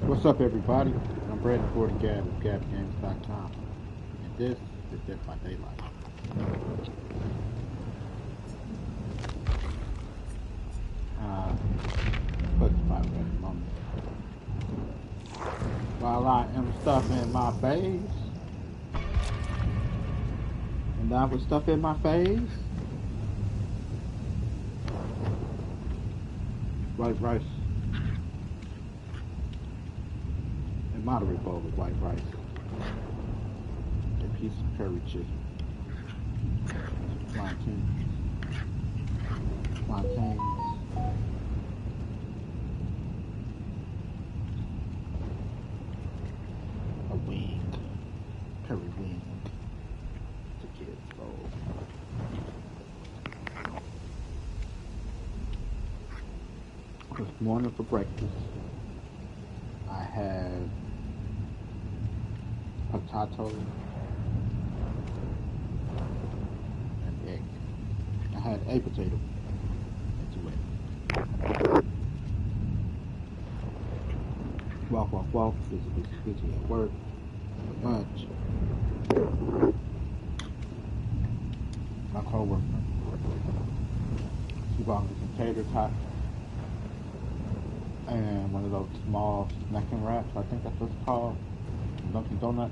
What's up, everybody? I'm Brandon Ford Gab of GabGames.com, and this is Dead by Daylight. Uh, put the spot right in a moment. While I am stuffing my face, and I was stuffing my face, white rice, a moderate bowl of white rice, a piece of curry chicken, plantains, a wing, curry wing, to kids bowl. This morning for breakfast, I had potato and egg. I had a potato and two eggs. Walk, busy at work, lunch. My co-worker, she bought me some tater tots and one of those small snacking wraps, I think that's what it's called, Dunkin' Donut.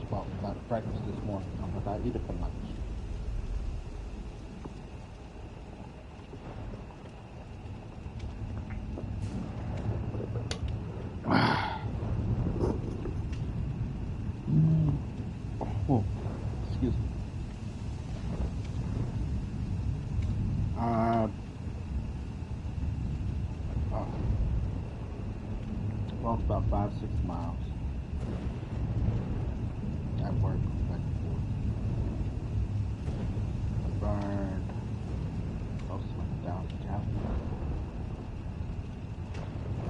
She bought me that for breakfast this morning. I'm about to eat it for lunch. Oh, excuse me. Walked about 5-6 miles at work, back and forth. I burned close to 1,000 calories,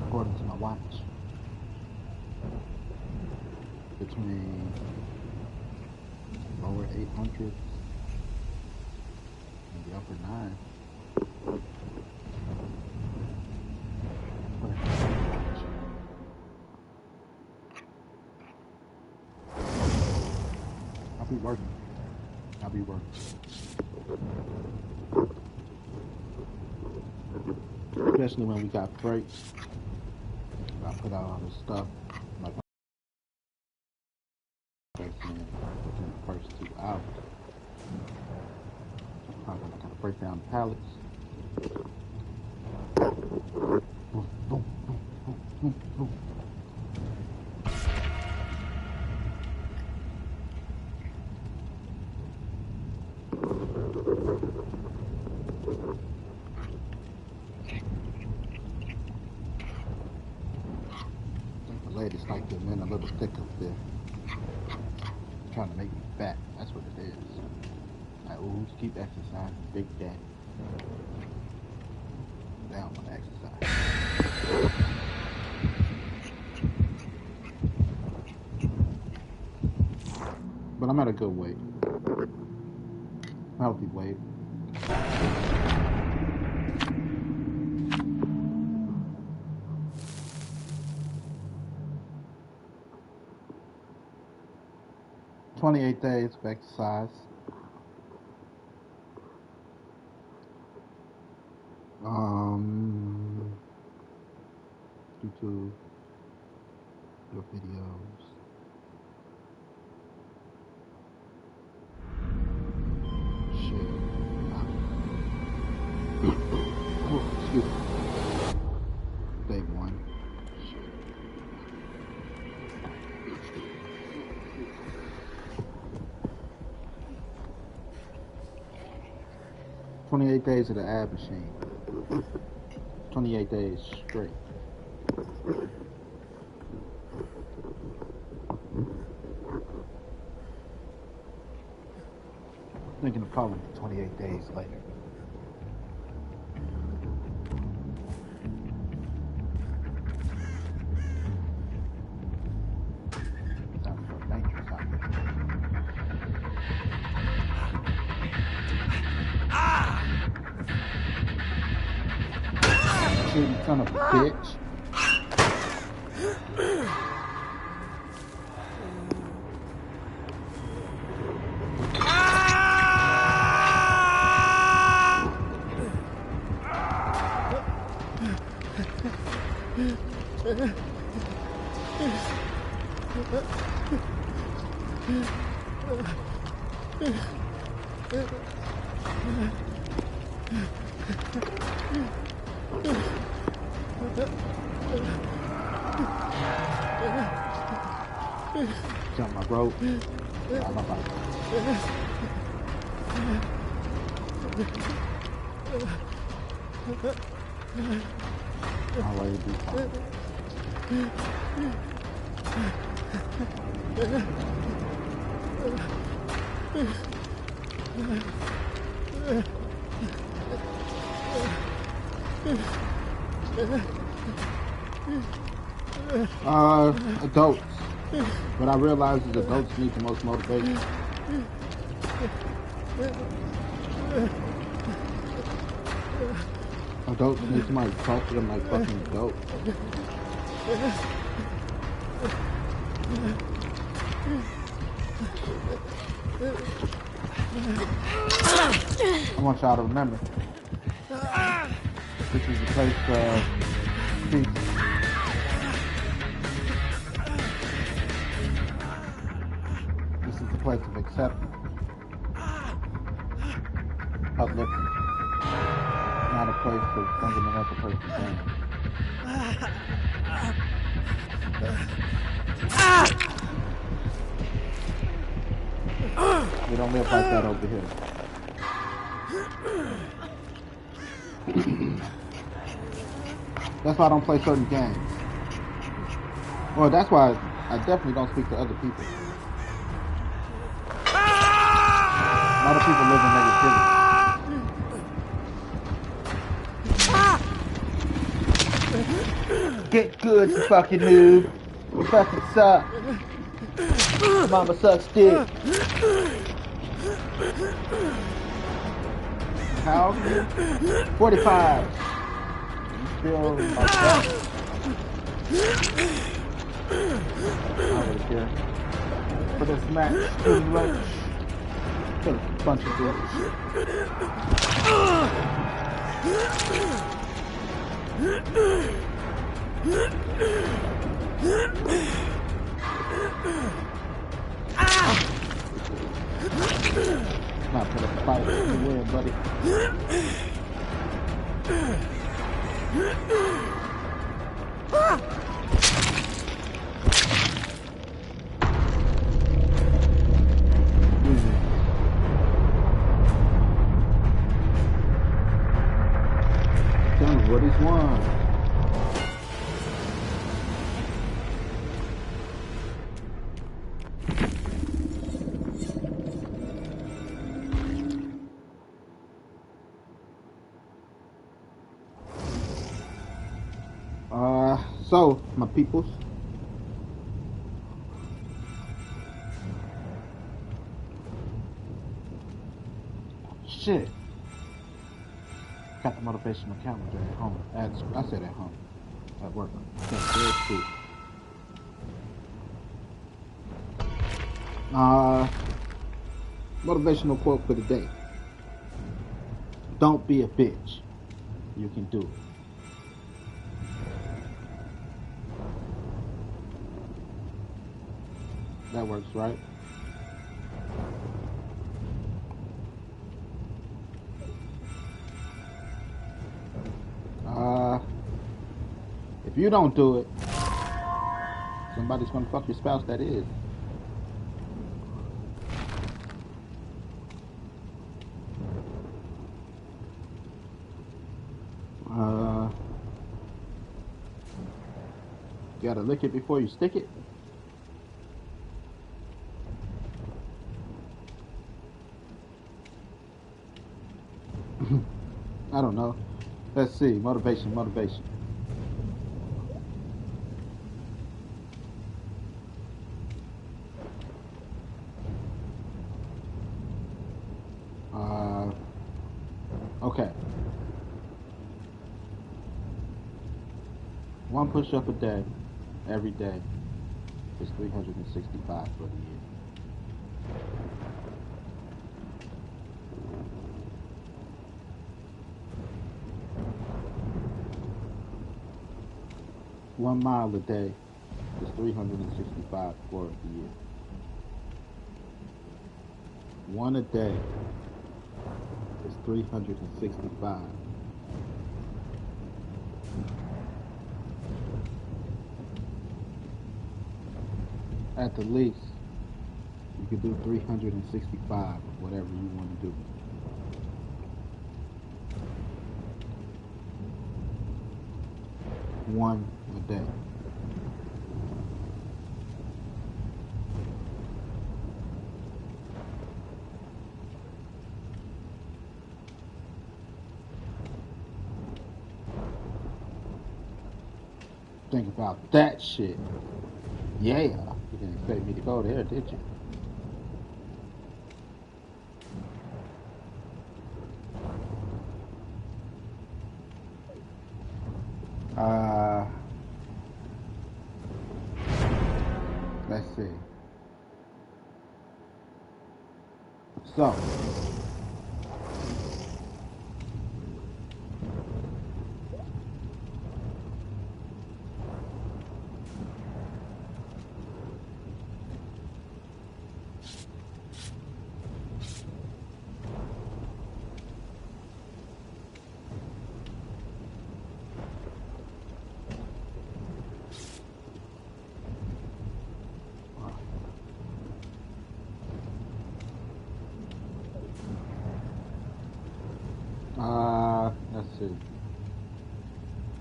according to my watch. Between lower 800s and the upper 9. I'll be working. Especially when we got breaks. I put out all this stuff. Like within the first 2 hours. I'm gonna kind of break down the pallets. Boom, boom, boom, boom, boom. The ladies like the men a little thick up there. Trying to make me fat. That's what it is. Like, ooh, keep exercising, big daddy. They don't want to exercise. But I'm at a good weight. Healthy weight. "28 days of exercise. YouTube, your videos. Shit. Oh, excuse me. Day 1. Shit. 28 days of the ab machine. 28 days straight. Thinking of calling it 28 days later. Sounds so dangerous out there. shooting son of a bitch. Jump my rope. I'm about I'll let it be fine. Adults. What I realize is adults need the most motivation. Adults need somebody to talk to them like fucking adults. I want y'all to remember, this is a place of peace. This is a place of acceptance, uplifting, not a place of bringing another person down. We don't live like that over here. That's why I don't play certain games. Well, that's why I definitely don't speak to other people. A lot of people live in negativity. Get good, you fucking noob. You fucking suck. Mama sucks dick. How? 45. You still like that? I don't care. For this match, too much. Kill a bunch of bitches. Not put a fight in the win, buddy. Tell me what he's won. So, my peoples, shit, got the motivational calendar at home. I said at home, at work. Very cool. Motivational quote for the day. Don't be a bitch. You can do it. That works, right? If you don't do it, somebody's gonna fuck your spouse that is. You gotta lick it before you stick it. I don't know. Let's see. Motivation. Okay. One push-up a day, every day, is 365 for the year. One mile a day is 365 for the year. One a day is 365. At the least, you can do 365 of whatever you want to do. One a day. Think about that shit. Yeah. You didn't expect me to go there, did you? Let's see. So, let's see.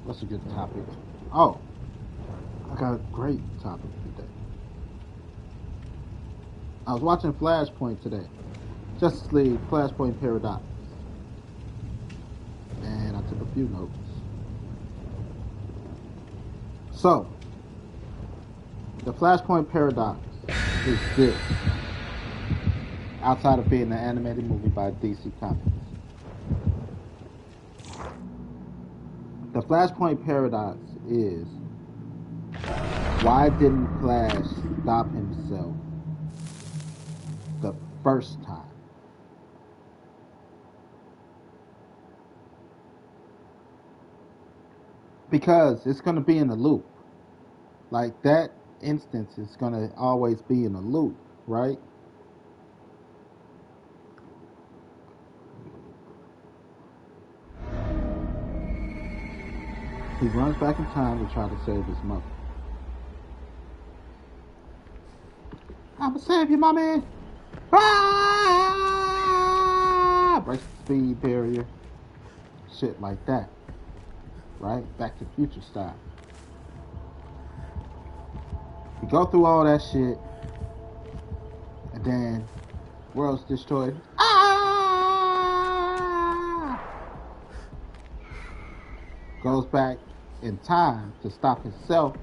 What's a good topic? Oh, I got a great topic today. I was watching Flashpoint today. Justice League Flashpoint Paradox. And I took a few notes. So, the Flashpoint Paradox is this. Outside of being an animated movie by DC Comics. The Flashpoint Paradox is, why didn't Flash stop himself the first time? Because it's going to be in a loop. Like, that instance is going to always be in a loop, right? He runs back in time to try to save his mother. I'ma save you, mommy! Ah! Breaks the speed barrier. Shit like that. Right? Back to the Future style. You go through all that shit, and then world's destroyed. Ah! Goes back in time to stop himself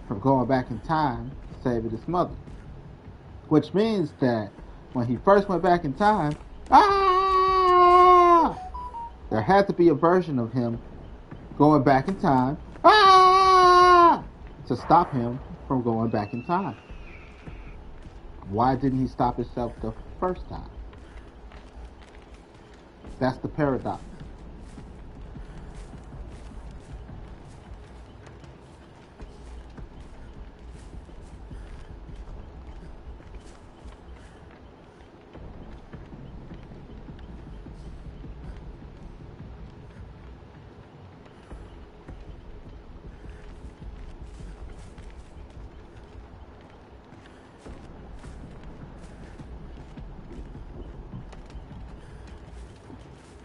from going back in time to save his mother. Which means that when he first went back in time, there had to be a version of him going back in time to stop him from going back in time. Why didn't he stop himself the first time? That's the paradox.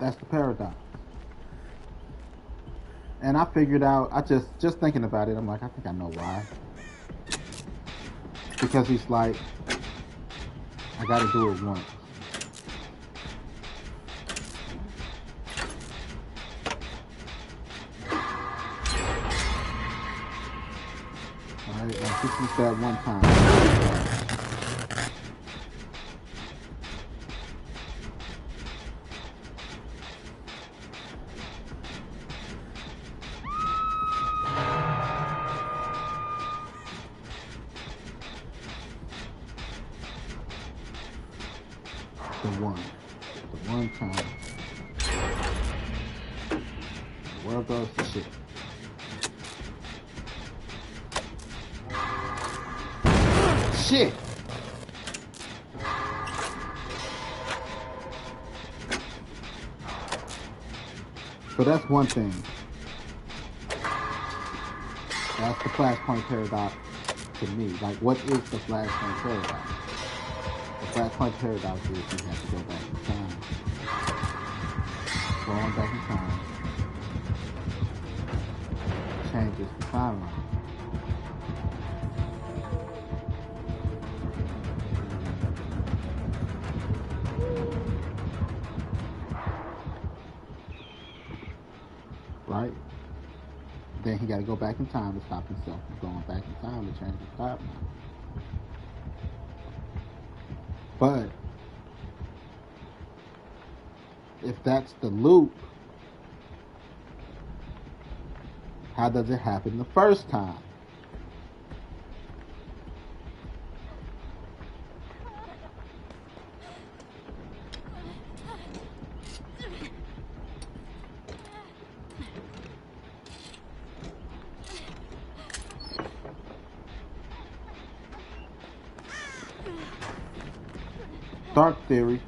That's the paradox. And I figured out, I just thinking about it, I'm like, I think I know why. Because he's like, I gotta do it once. Alright, this is that one time. one. The one time. The world goes to shit. Shit! So that's one thing. That's the Flashpoint paradox to me. Like, what is the Flashpoint paradox? The Flashpoint paradox is you have to go back in time. Going back in time changes the timeline. Right? Then he got to go back in time to stop himself from going back in time to change his timeline. But if that's the loop, how does it happen the first time? Dark theory.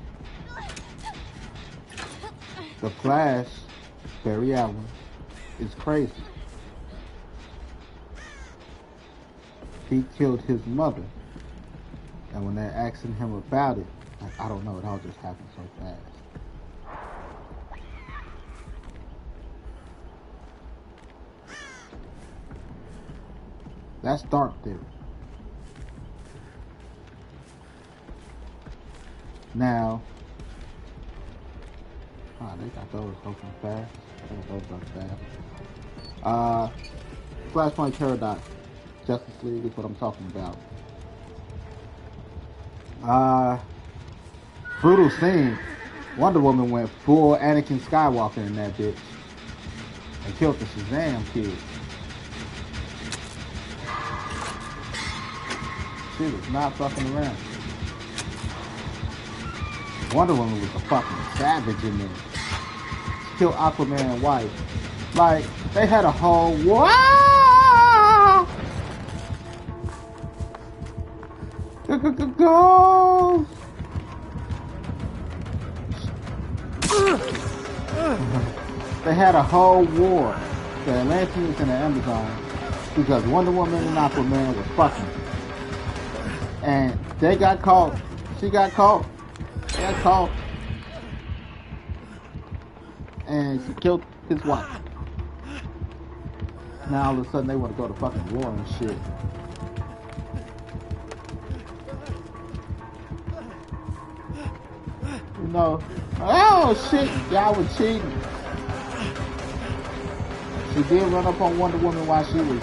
The Flash, Barry Allen, is crazy. He killed his mother. And when they're asking him about it, I don't know, it all just happened so fast. That's dark theory. Now, they got those open fast. Flashpoint paradox, Justice League is what I'm talking about. Brutal scene. Wonder Woman went full Anakin Skywalker in that bitch and killed the Shazam kid. She was not fucking around. Wonder Woman was a fucking savage in there. She killed Aquaman's wife. Like, they had a whole war. Go! They had a whole war, the Atlanteans and the Amazons, because Wonder Woman and Aquaman were fucking. And they got caught. She got caught. They got caught. And she killed his wife. Now all of a sudden they want to go to fucking war and shit. You know, oh shit, y'all were cheating. She did run up on Wonder Woman while she was.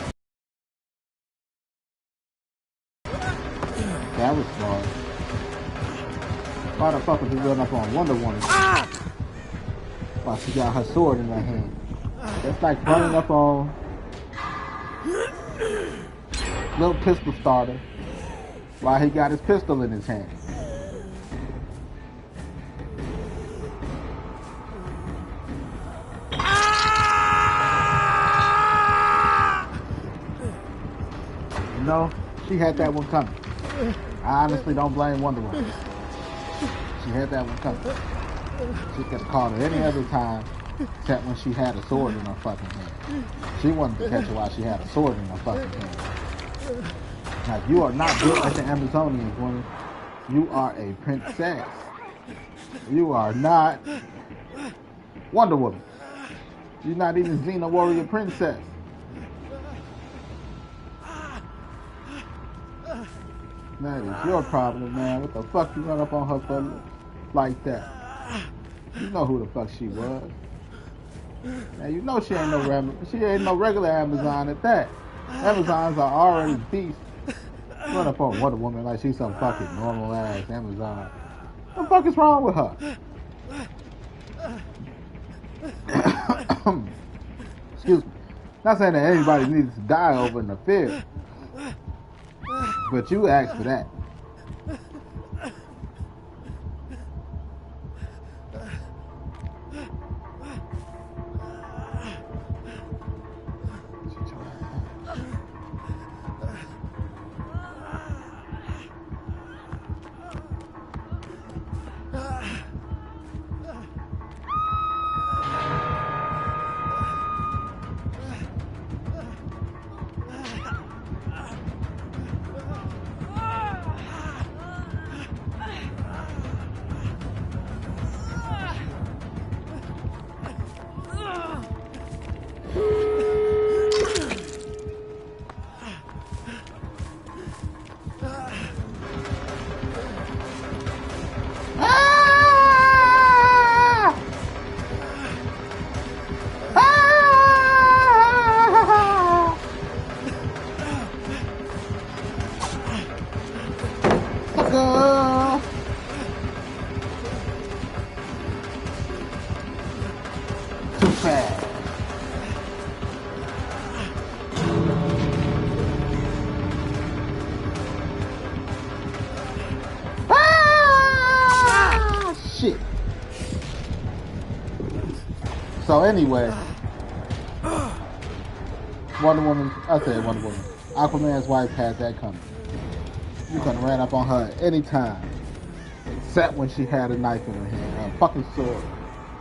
That was smart. Why the fuck would you run up on Wonder Woman while she got her sword in her hand? That's like running up on little pistol starter while he got his pistol in his hand. You know, she had that one coming. I honestly don't blame Wonder Woman. She had that one coming. She could have caught her any other time except when she had a sword in her fucking hand. She wanted to catch her while she had a sword in her fucking hand. Now, you are not built like the Amazonians, woman. You are a princess. You are not Wonder Woman. You're not even Xena Warrior Princess. That is your problem, man. What the fuck you run up on her for like that? You know who the fuck she was. Now you know she ain't no regular Amazon at that. Amazons are already beasts. Run up on Wonder Woman like she's some fucking normal ass Amazon. What the fuck is wrong with her? Excuse me. Not saying that anybody needs to die over in the field. But you asked for that. fast. Ah, shit. So anyway, Wonder Woman, Aquaman's wife had that coming. You could have ran up on her at any time, except when she had a knife in her hand, a fucking sword.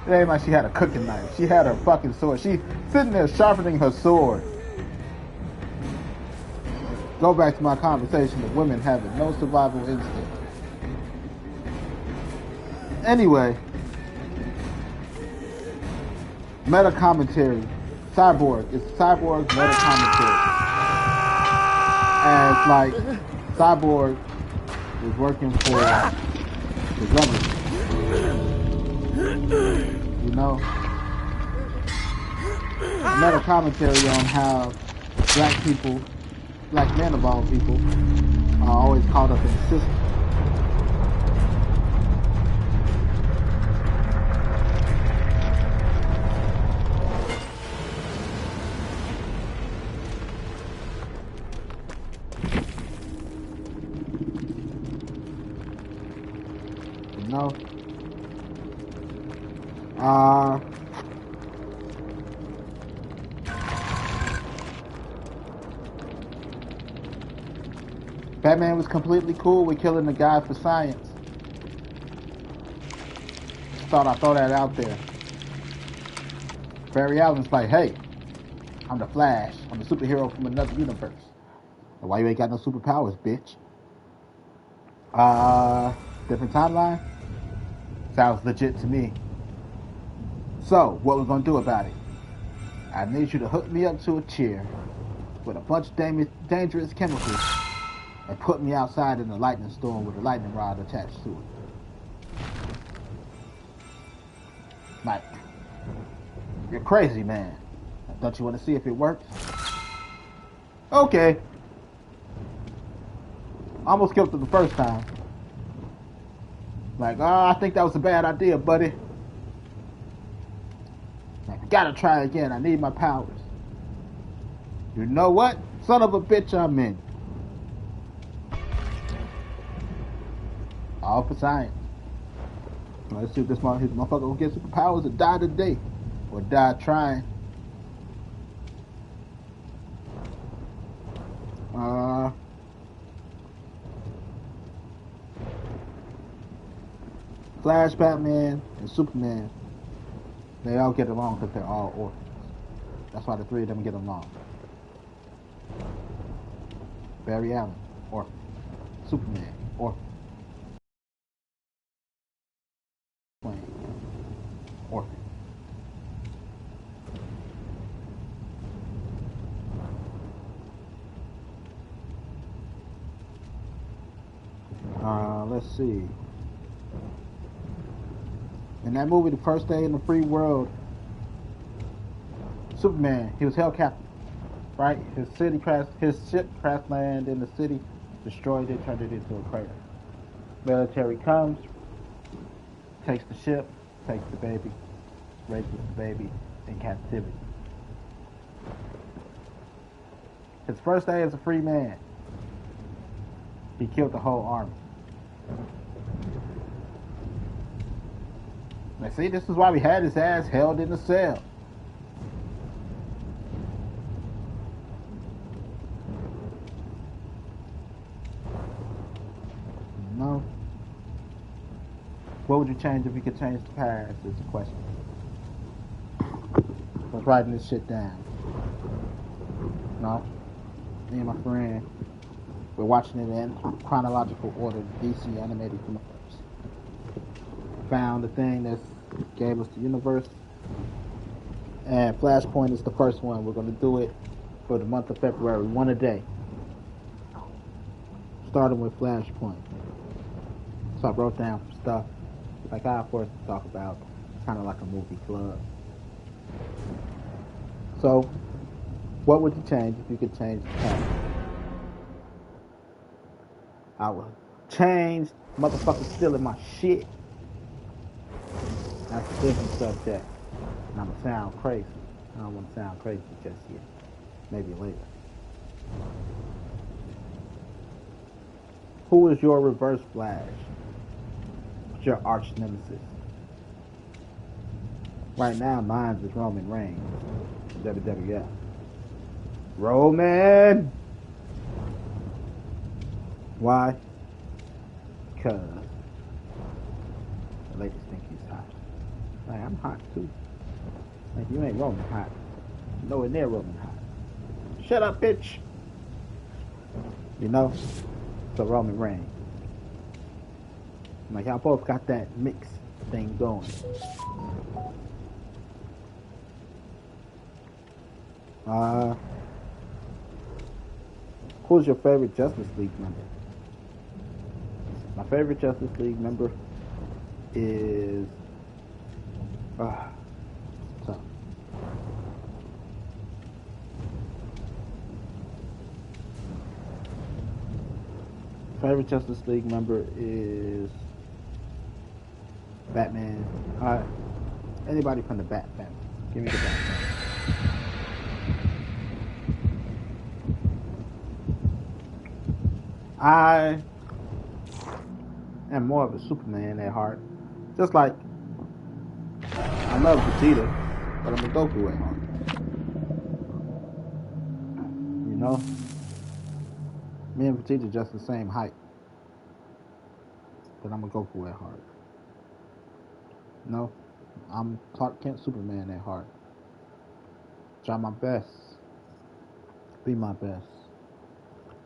It ain't like she had a cooking knife. She had her fucking sword. She sitting there sharpening her sword. Go back to my conversation of women having no survival instinct. Anyway, meta commentary. Cyborg. It's Cyborg's meta commentary. As like Cyborg is working for the government. You know? Meta commentary on how black people, black men of all people, are always caught up in the system. No. Batman was completely cool with killing the guy for science. Thought I'd throw that out there. Barry Allen's like, hey, I'm the Flash. I'm a superhero from another universe. Why you ain't got no superpowers, bitch? Different timeline? Sounds legit to me. So, what we're gonna do about it? I need you to hook me up to a chair with a bunch of dangerous chemicals and put me outside in a lightning storm with a lightning rod attached to it. Mike, you're crazy, man. Don't you want to see if it works? Okay. Almost killed it the first time. Like, I think that was a bad idea, buddy. Like, we gotta try again. I need my powers. You know what? Son of a bitch, I'm in. All for science. Let's see if this motherfucker will get superpowers or die today. Or die trying. Flash, Batman, and Superman, they all get along because they're all orphans. That's why the three of them get along. Barry Allen, orphan. Superman, orphan. Orphan. Let's see. In that movie, The First Day in the Free World, Superman, he was held captive, right? His ship crashed land in the city, destroyed it, turned it into a crater. Military comes, takes the ship, takes the baby, raises the baby in captivity. His first day as a free man, he killed the whole army. Now see, this is why we had his ass held in a cell. No. What would you change if you could change the past? Is the question. I was writing this shit down. No. Me and my friend, we're watching it in chronological order, the DC animated universe. Found the thing that gave us the universe, and Flashpoint is the first one. We're going to do it for the month of February, one a day, starting with Flashpoint. So I wrote down some stuff like I of course talk about, kind of like a movie club. So what would you change if you could change the past? I would change motherfuckers stealing my shit. That's a different subject. And I'm gonna sound crazy. I don't want to sound crazy just yet. Maybe later. Who is your Reverse Flash? What's your arch nemesis? Right now, mine is Roman Reigns, WWF. Roman! Why? Because the ladies think he's hot. Like, I'm hot too. Like, you ain't Roman hot. Nowhere near Roman hot. Shut up, bitch! You know? So Roman Reigns. Like, y'all both got that mix thing going. Who's your favorite Justice League member? My favorite Justice League member is tough. Favorite Justice League member is Batman. Anybody from the Bat family. Give me the Bat family. I am more of a Superman at heart. Just like I love Vegeta, but I'm a Goku at heart. You know? Me and Vegeta just the same height. But I'm a Goku at heart. No, I'm Clark Kent Superman at heart. Try my best. Be my best.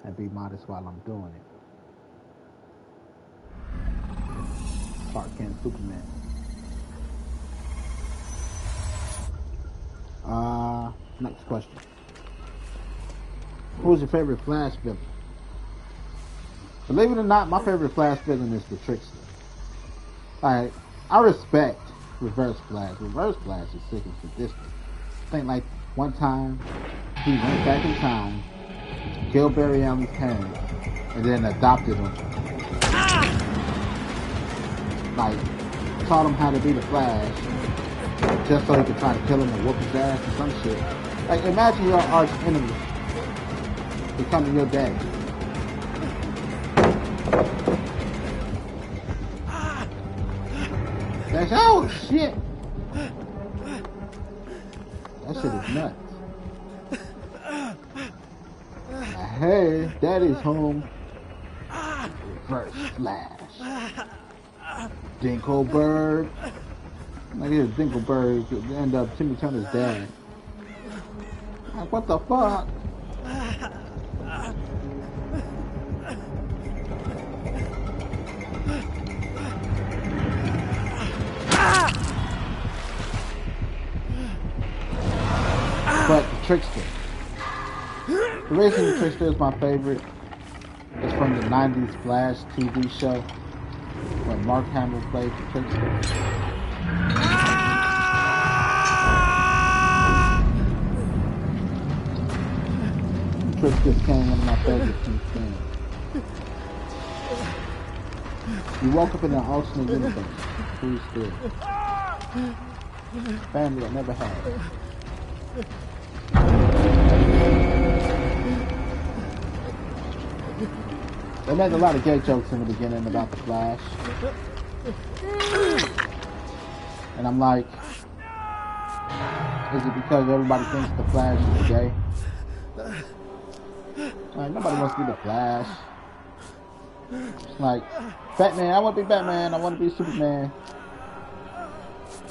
And be modest while I'm doing it. Clark Kent Superman. Next question. Who's your favorite Flash villain? Believe it or not, my favorite Flash villain is the Trickster. Alright, I respect Reverse Flash. Reverse Flash is sick and sadistic. I think like one time he went back in time, killed Barry Allen's parents, and then adopted him. Like, taught him how to be the Flash, just so he could try to kill him and whoop his ass or some shit. Like, imagine your arch enemy becoming your dad. That's, oh shit! That shit is nuts. Hey, daddy's home. Reverse Flash. Dinkelberg. Like, here's Dinkelberg could end up Timmy Turner's dad. Like, what the fuck? But the Trickster. The reason the Trickster is my favorite is from the 90s Flash TV show when Mark Hamill played the Trickster. The Trickster became one of my favorites since then. You woke up in an alternate universe. Who's still? Family I never had. They made a lot of gay jokes in the beginning about the Flash. And I'm like, is it because everybody thinks the Flash is gay? Like, nobody wants to be the Flash. It's like, Batman, I want to be Batman, I want to be Superman.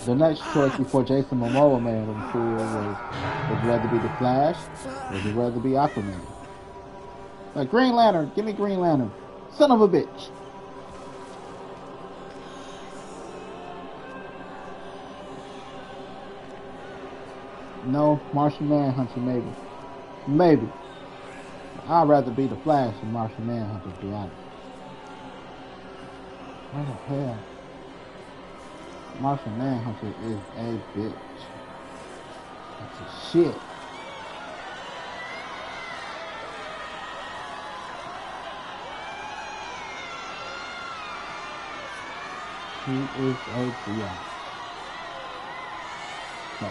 The next choice before Jason Momoa made him cool was, would you rather be the Flash, or would you rather be Aquaman? Like, Green Lantern, give me Green Lantern. Son of a bitch. No, Martian Manhunter, maybe. Maybe. I'd rather be the Flash than Martian Manhunter, to be honest. What the hell? Martian Manhunter is a bitch. That's a shit. He is a bitch. No.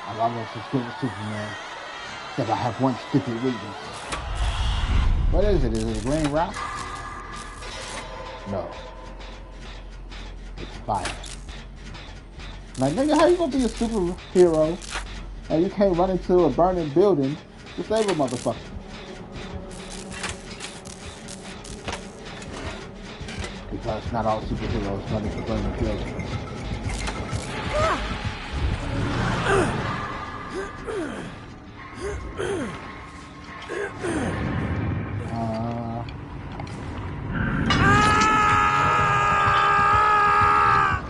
I'm almost as good as Superman, except I have one stupid weakness. What is it? Is it a green rock? No. It's fire. Like, nigga, how you gonna be a superhero and you can't run into a burning building to save a motherfucker? Because not all superheroes run into burning buildings.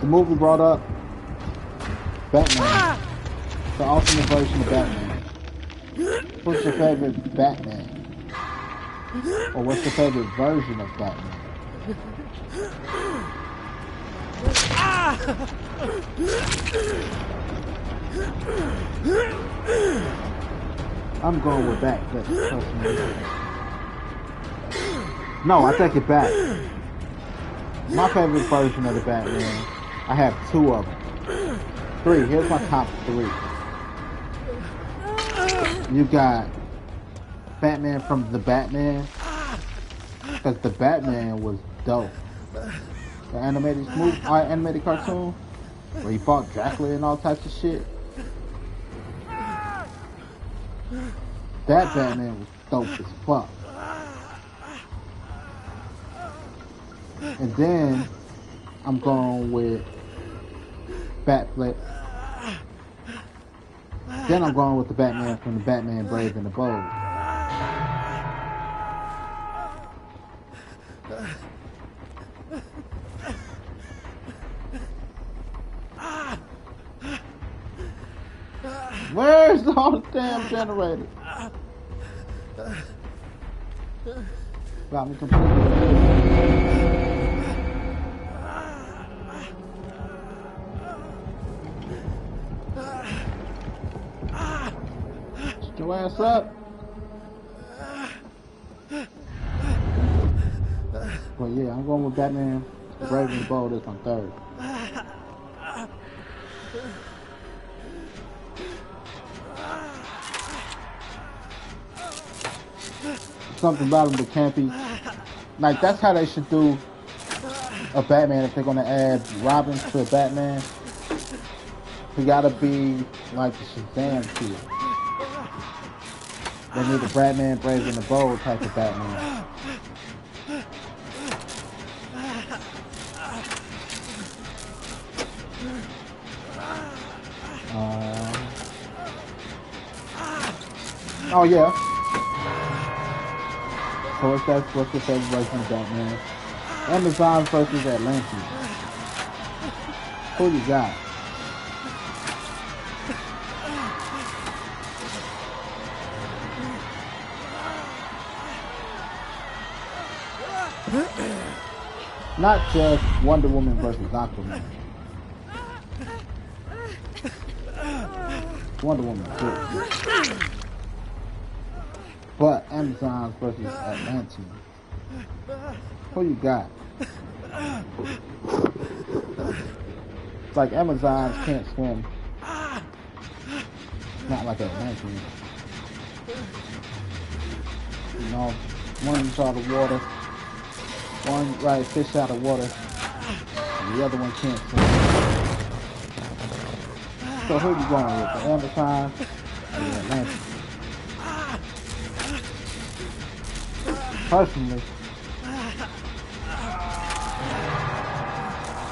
The movie brought up Batman, the ultimate version of Batman. What's your favorite Batman? Or what's your favorite version of Batman? I'm going with Batman personally. No, I take it back. My favorite version of the Batman, I have two of them. Three. Here's my top three. You got Batman from the Batman, because the Batman was dope. The animated cartoon, where he fought Dracula and all types of shit. That Batman was dope as fuck. And then I'm going with Batfleck. Then I'm going with the Batman from the Batman Brave and the Bold. Where's all the damn generators? Got me completely. Shut your ass up. But yeah, I'm going with Batman Brave and Bold as my third. Something about him that can't be like, that's how they should do a Batman. If they're gonna add Robin to a Batman, he gotta be like the Shazam kid. They need a Batman Brave and the Bold type of Batman. Oh yeah. So what's your favorite version of Batman? Amazon versus Atlantean. Who you got? Not just Wonder Woman versus Aquaman. Wonder Woman, good. But Amazons versus Atlantean. Who you got? It's like Amazons can't swim. Not like Atlantean. You know, one's out of water. One right fish out of water. And the other one can't swim. So who you going with? The Amazon or the Atlantean? Personally,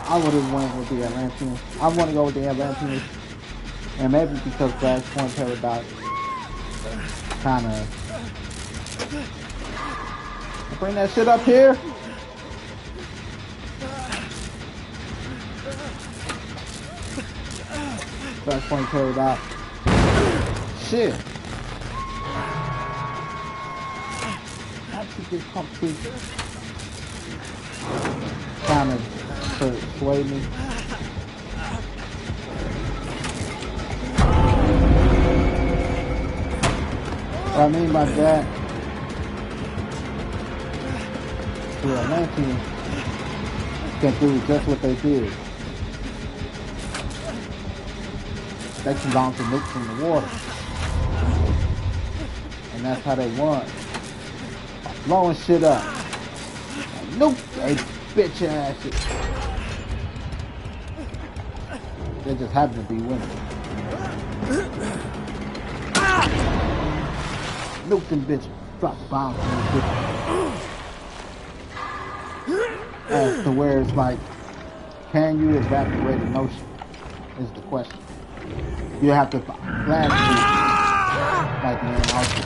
I would have went with the Atlantean. I want to go with the Atlantean, and maybe because Flashpoint Paradox kind of bring that shit up here. Flashpoint Paradox. Shit. Just come to kind of persuade me. What I mean by that, the Atlanteans can do just what they did. They can launch a nuke from the water. And that's how they won. By blowing shit up. Nuke they bitch ass shit. They just happen to be winning. Nuke them bitches. Drop bombs on them bitches. As to where it's like, can you evaporate an ocean? Is the question. You have to blast it like in an ocean.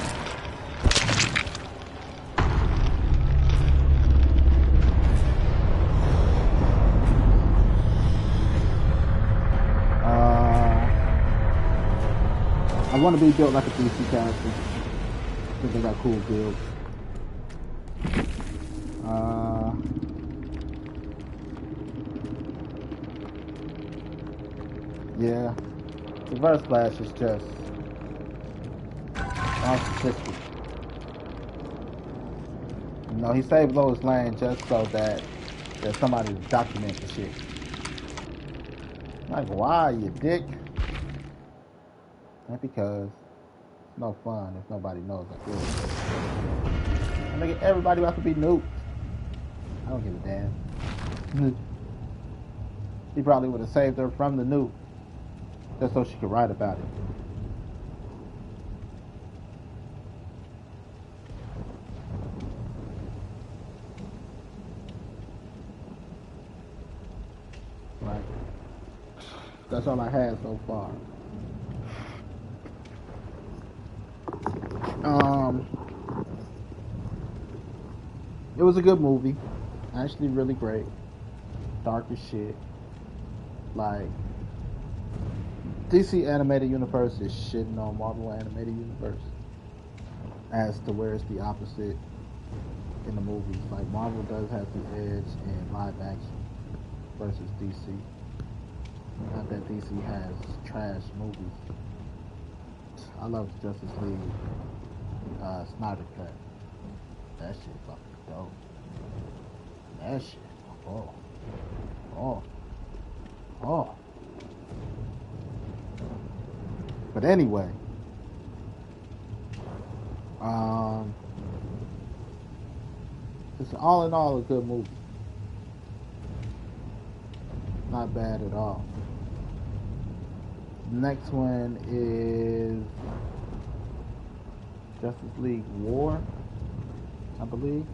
I want to be built like a DC character because they got cool builds. Yeah, Reverse Flash is just narcissistic. You know, he saved Lois Lane just so that there's somebody to document the shit. Like, why, you dick? Not because it's no fun if nobody knows I do it. I mean, everybody about to be nuked. I don't give a damn. He probably would have saved her from the nuke just so she could write about it. Right. That's all I had so far. It was a good movie. Actually really great. Dark as shit. Like, DC Animated Universe is shitting on Marvel Animated Universe as to where it's the opposite in the movies. Like, Marvel does have the edge in live action versus DC. Not that DC has trash movies. I love Justice League Snyder Cut. That shit fucking dope. That shit. Oh. But anyway, it's all in all a good movie. Not bad at all. The next one is Justice League War, I believe.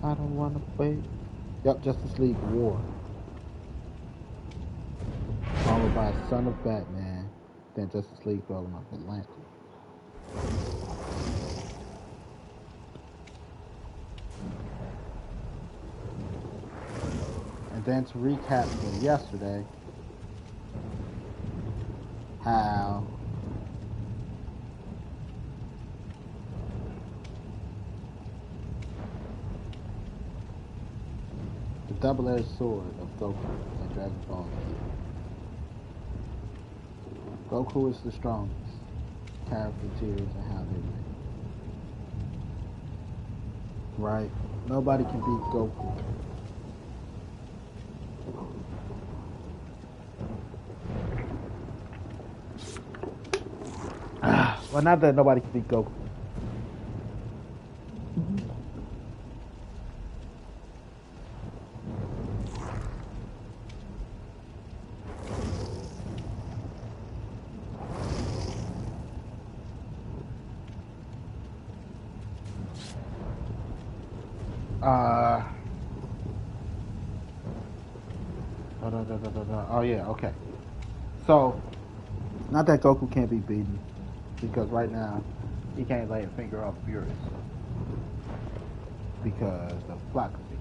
I don't wanna wait. Yep, Justice League War. Followed by Son of Batman, then Justice League Golden of Atlantis. And then to recap from yesterday, how the double-edged sword of Goku and Dragon Ball Z. Goku is the strongest. Character tiers and how they're made. Right? Nobody can beat Goku. Well, not that nobody can beat Goku. Oh yeah, okay. So, not that Goku can't be beaten, because right now he can't lay a finger off Beerus because of Flaccozy.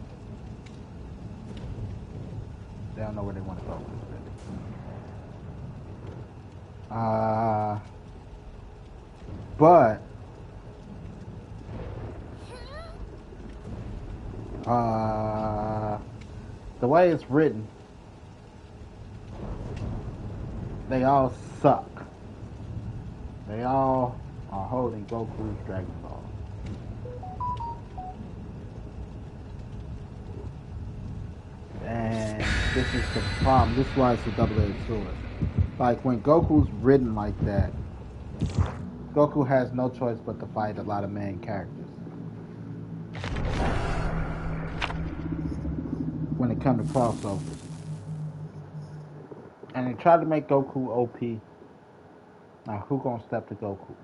They don't know where they want to go with it. But the way it's written, they all suck. They all are holding Goku's Dragon Ball. And this is the problem. This is why it's a double-edged sword. Like, when Goku's written like that, Goku has no choice but to fight a lot of main characters. When it comes to crossovers. And they try to make Goku OP. Now, who gonna step to Goku?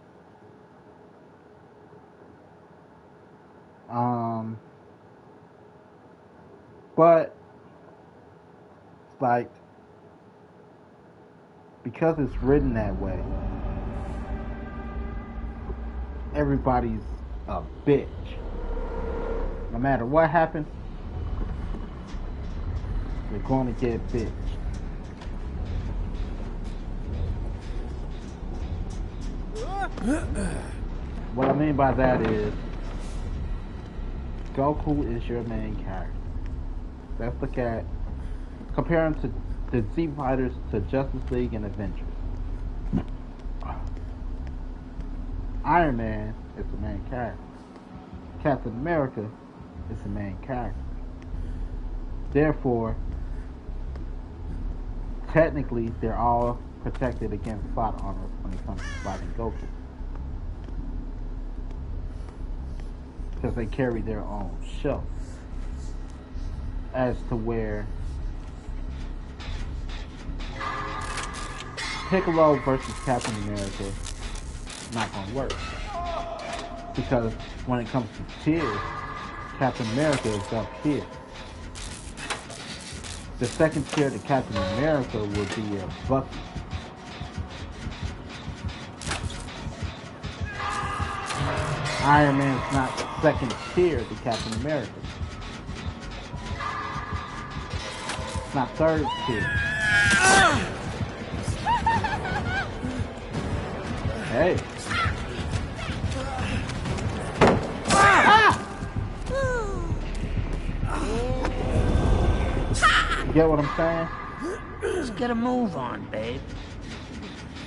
But it's like, because it's written that way, everybody's a bitch. No matter what happens, they're gonna get bitch. What I mean by that is, Goku is your main character. Let's look at, compare him to the Z Fighters, to Justice League and Avengers. Iron Man is the main character. Captain America is the main character. Therefore, technically, they're all protected against plot armor when it comes to fighting Goku. Because they carry their own show. As to where Piccolo versus Captain America is not going to work. Because when it comes to tiers, Captain America is up here. The second tier to Captain America would be a Bucky. Iron Man's not second tier to Captain America. It's not third tier. Hey. You get what I'm saying? Just get a move on, babe.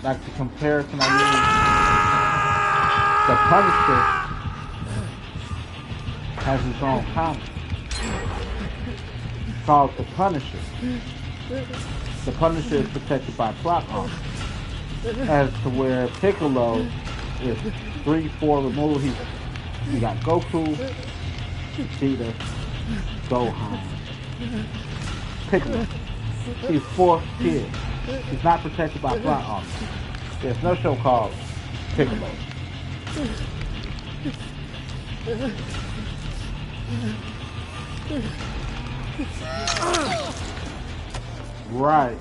Like the comparison I made. The Punisher has his own comic called The Punisher. The Punisher is protected by plot armor. As to where Piccolo is 3-4 removed. He got Goku, Vegeta, Gohan. Piccolo. He's 4th tier. He's not protected by plot armor. There's no show called Piccolo. Right.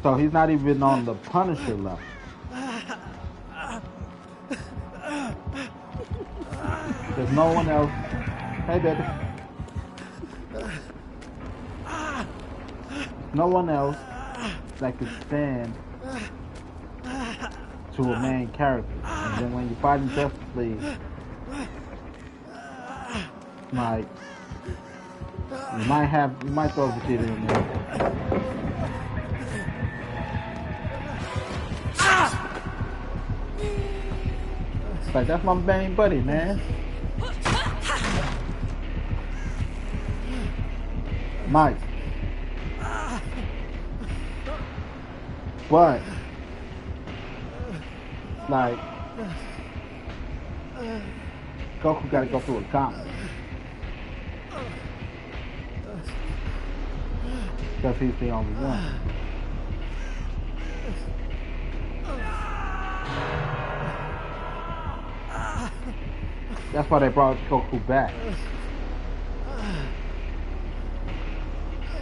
So he's not even on the Punisher level. There's no one else. Hey, baby. No one else that could stand to a main character. And then when you fight in Justice League, like, you might throw Vegeta in there. Like, that's my main buddy, man. Mike. But, like, Goku gotta go through a gauntlet. Because he's the only one. That's why they brought Goku back.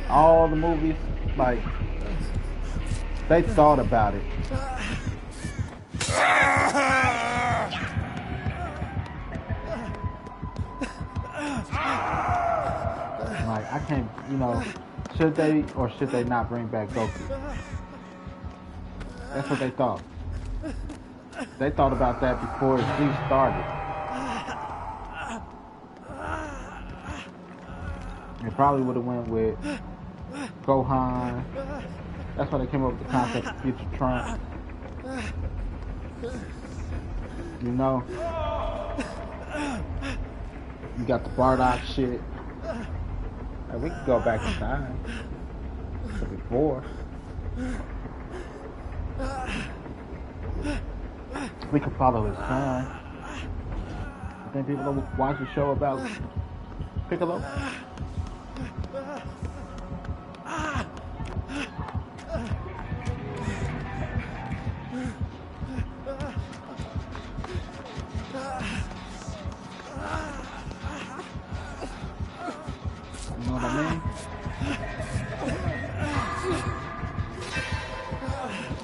All the movies, like, they thought about it. Like, I can't, Should they or should they not bring back Goku? That's what they thought. They thought about that before Z started. They probably would have went with Gohan. That's why they came up with the concept of Future Trunks. You know? You got the Bardock shit. Like, we could go back in time to before. We could follow his son. I think people will watch a show about Piccolo. You know what I mean?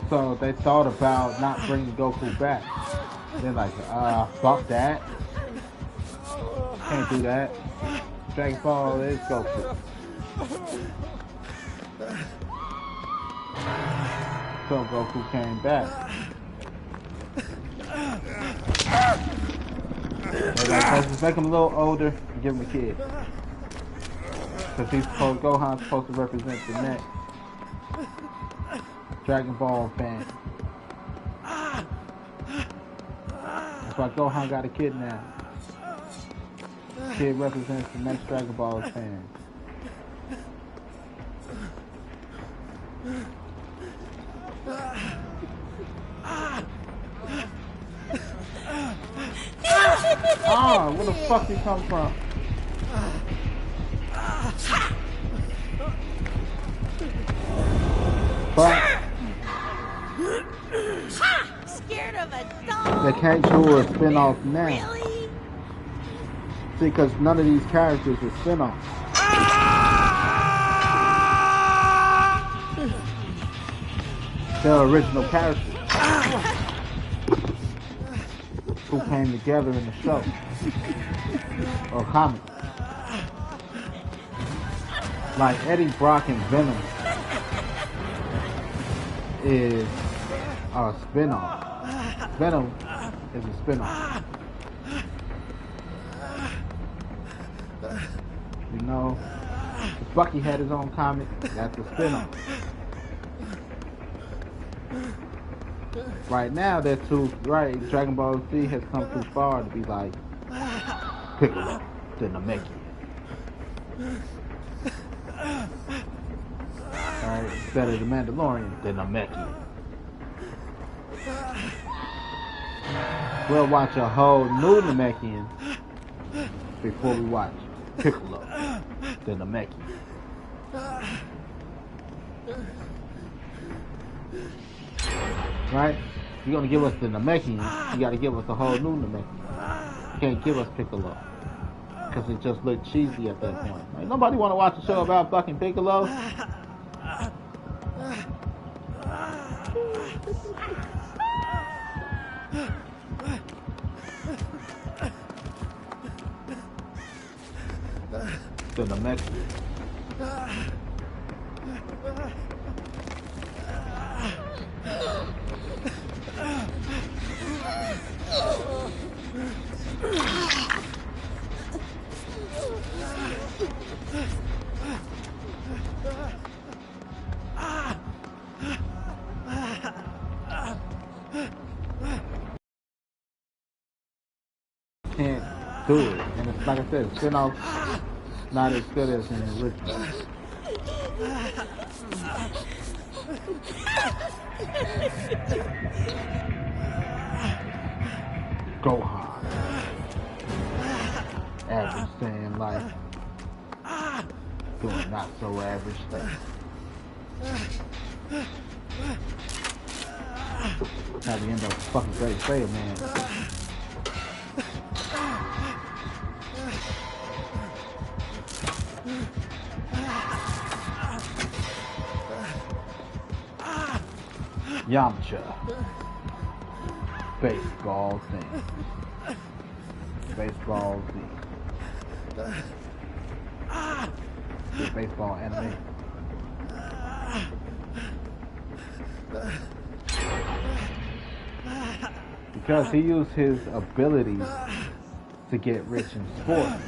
So they thought about not bringing Goku back. They're like, fuck that. Can't do that. Dragon Ball is Goku. So Goku came back. They're like, let's just make him a little older and give him a kid. Because Gohan's supposed to represent the next Dragon Ball fan. That's why Gohan got a kid now. Kid represents the next Dragon Ball fan. Ah, where the fuck you come from? But scared of a dog. they can't do a spin-off now. Really? See, because none of these characters are spin-offs. They're original characters who came together in the show or comic. Like Eddie Brock and Venom is a spin-off. Venom is a spin-off. You know, Bucky had his own comic, that's a spin-off. Right now, they're too, right, Dragon Ball Z has come too far to be like Piccolo, the Namekian. Alright, instead of the Mandalorian, the Namekian. We'll watch a whole new Namekian before we watch Piccolo, the Namekian. Right? If you're gonna give us the Namekian, you gotta give us a whole new Namekian. You can't give us Piccolo, because it just looked cheesy at that point. Like, nobody wanna watch a show about fucking Piccolo. The Namekian. Can't do it, and it's like I said, spin-off not as good as an original. Gohan, average day in life, doing not so average things. At the end of fucking Great Saiyaman. Yamcha. Baseball thing. Baseball thing. The baseball anime. Because he used his abilities to get rich in sports.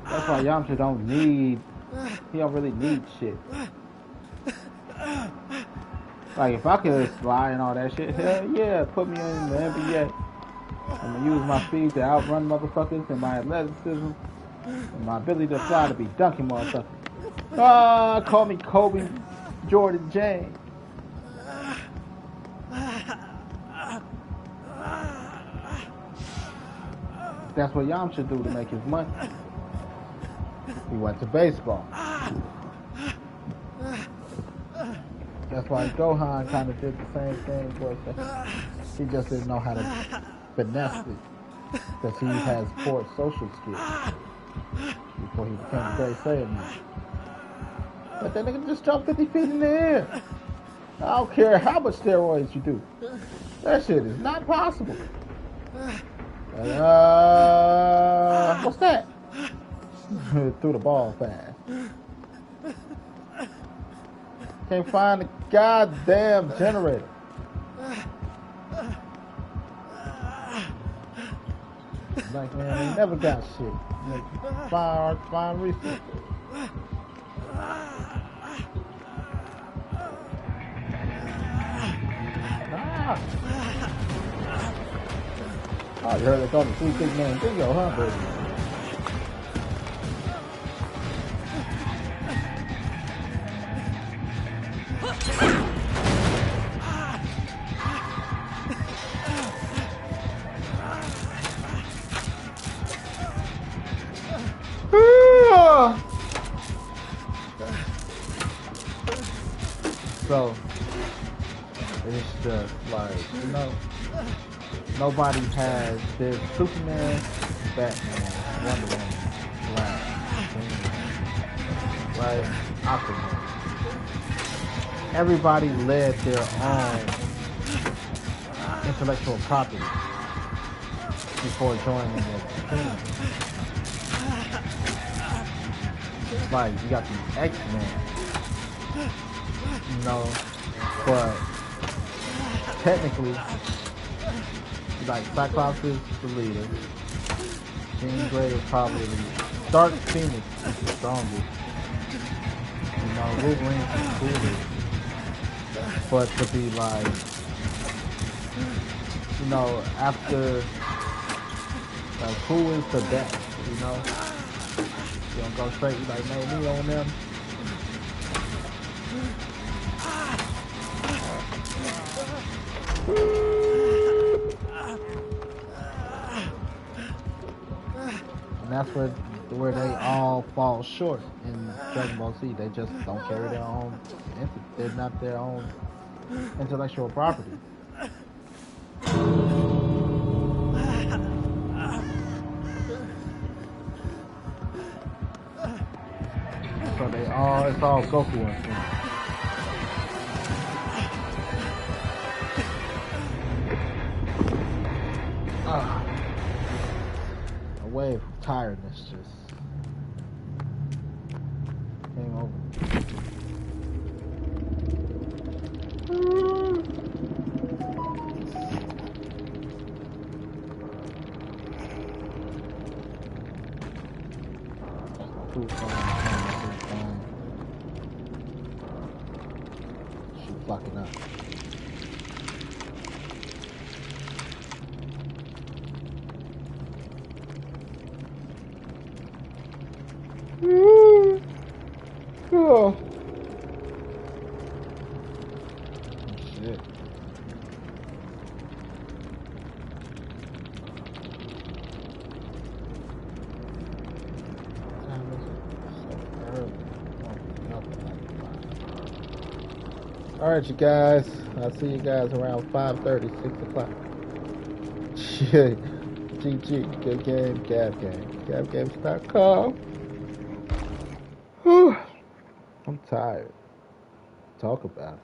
That's why Yamcha he don't really need shit. Like, if I could slide and all that shit, hell yeah, put me in the NBA. I'm gonna use my speed to outrun motherfuckers and my athleticism and my ability to fly to be dunking motherfuckers. Call me Kobe Jordan James. That's what Yamcha do to make his money. He went to baseball. That's why Gohan kind of did the same thing, but he just didn't know how to finesse it. Because he has poor social skills before he became a great Saiyan. But that nigga just jumped 50 feet in the air. I don't care how much steroids you do. That shit is not possible. What's that? Threw the ball fast. Can't find the goddamn generator. Like, man, they never got shit. Like, fine research. Oh, you heard they call the Sweet Big Man Bingo, huh, baby? So, it's just like, you know, nobody has this Superman, Batman, Wonder Woman, Flash, right? Aquaman. Everybody led their own intellectual property before joining the team. Like, you got the X-Men, you know, but technically, like, Cyclops is the leader. Jean Grey is probably the leader. Dark Phoenix is the strongest. You know, Wolverine's the coolest. But to be like, you know, after, like, who is the best, you know? You don't go straight, you like, no, me on them. And that's where they all fall short in Dragon Ball Z. They just don't carry their own, they're not their own intellectual property. So it's all Goku and a wave of tiredness just came over. She's fucking up. Oh. Shit. Alright, you guys. I'll see you guys around 5:30, 6 o'clock. Shit. GG. Good game. Gab Game. GabGames.com. I'm tired. Talk about it.